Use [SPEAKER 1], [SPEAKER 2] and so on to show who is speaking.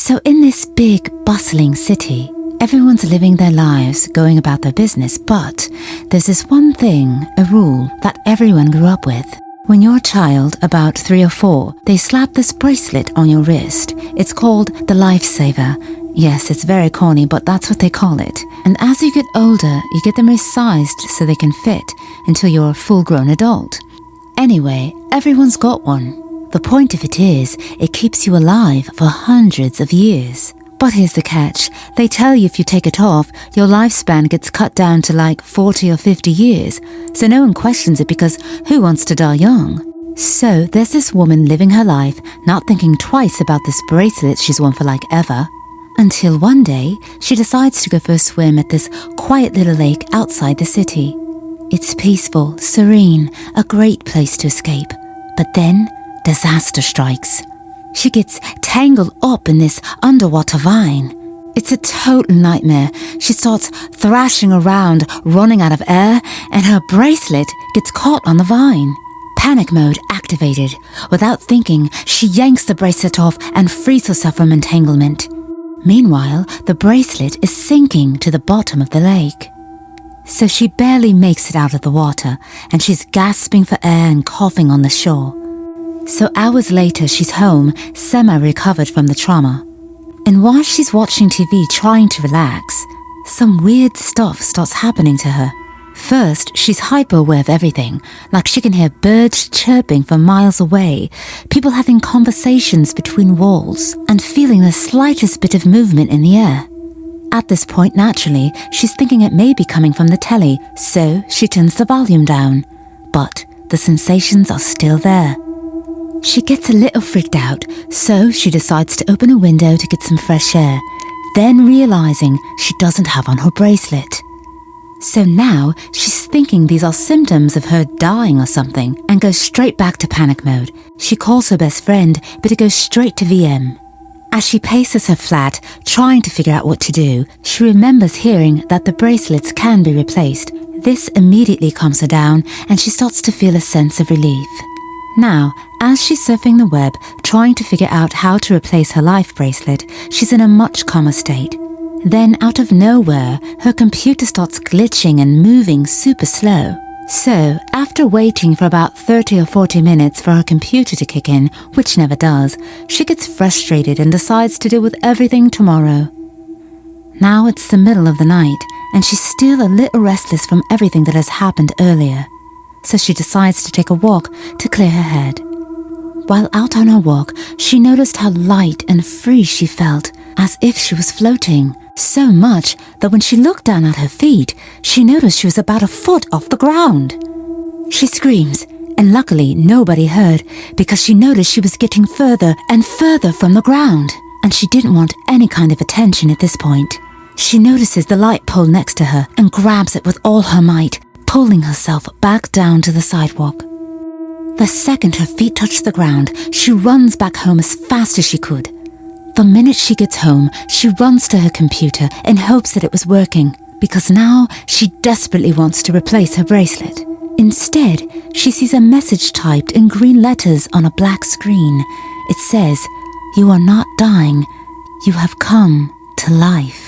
[SPEAKER 1] So in this big, bustling city, everyone's living their lives, going about their business, but there's this one thing, a rule, that everyone grew up with. When you're a child, about 3 or 4, they slap this bracelet on your wrist. It's called the lifesaver. Yes, it's very corny, but that's what they call it. And as you get older, you get them resized so they can fit until you're a full-grown adult. Anyway, everyone's got one. The point of it is, it keeps you alive for hundreds of years. But here's the catch. They tell you if you take it off, your lifespan gets cut down to like 40 or 50 years. So no one questions it because who wants to die young? So there's this woman living her life, not thinking twice about this bracelet she's worn for like ever. Until one day, she decides to go for a swim at this quiet little lake outside the city. It's peaceful, serene, a great place to escape. But then, disaster strikes. She gets tangled up in this underwater vine. It's a total nightmare. She starts thrashing around, running out of air, and her bracelet gets caught on the vine. Panic mode activated. Without thinking, she yanks the bracelet off and frees herself from entanglement. Meanwhile, the bracelet is sinking to the bottom of the lake. So she barely makes it out of the water, and she's gasping for air and coughing on the shore. So hours later, she's home, semi-recovered from the trauma. And while she's watching TV trying to relax, some weird stuff starts happening to her. First, she's hyper-aware of everything, like she can hear birds chirping from miles away, people having conversations between walls, and feeling the slightest bit of movement in the air. At this point, naturally, she's thinking it may be coming from the telly, so she turns the volume down. But the sensations are still there. She gets a little freaked out, so she decides to open a window to get some fresh air, then realizing she doesn't have on her bracelet. So now she's thinking these are symptoms of her dying or something and goes straight back to panic mode. She calls her best friend, but it goes straight to VM. As she paces her flat, trying to figure out what to do, she remembers hearing that the bracelets can be replaced. This immediately calms her down and she starts to feel a sense of relief. Now, as she's surfing the web, trying to figure out how to replace her life bracelet, she's in a much calmer state. Then, out of nowhere, her computer starts glitching and moving super slow. So, after waiting for about 30 or 40 minutes for her computer to kick in, which never does, she gets frustrated and decides to deal with everything tomorrow. Now it's the middle of the night, and she's still a little restless from everything that has happened earlier. So she decides to take a walk to clear her head. While out on her walk, she noticed how light and free she felt, as if she was floating, so much that when she looked down at her feet, she noticed she was about a foot off the ground. She screams, and luckily nobody heard, because she noticed she was getting further and further from the ground, and she didn't want any kind of attention at this point. She notices the light pole next to her and grabs it with all her might, pulling herself back down to the sidewalk. The second her feet touch the ground, she runs back home as fast as she could. The minute she gets home, she runs to her computer in hopes that it was working, because now she desperately wants to replace her bracelet. Instead, she sees a message typed in green letters on a black screen. It says, "You are not dying. You have come to life."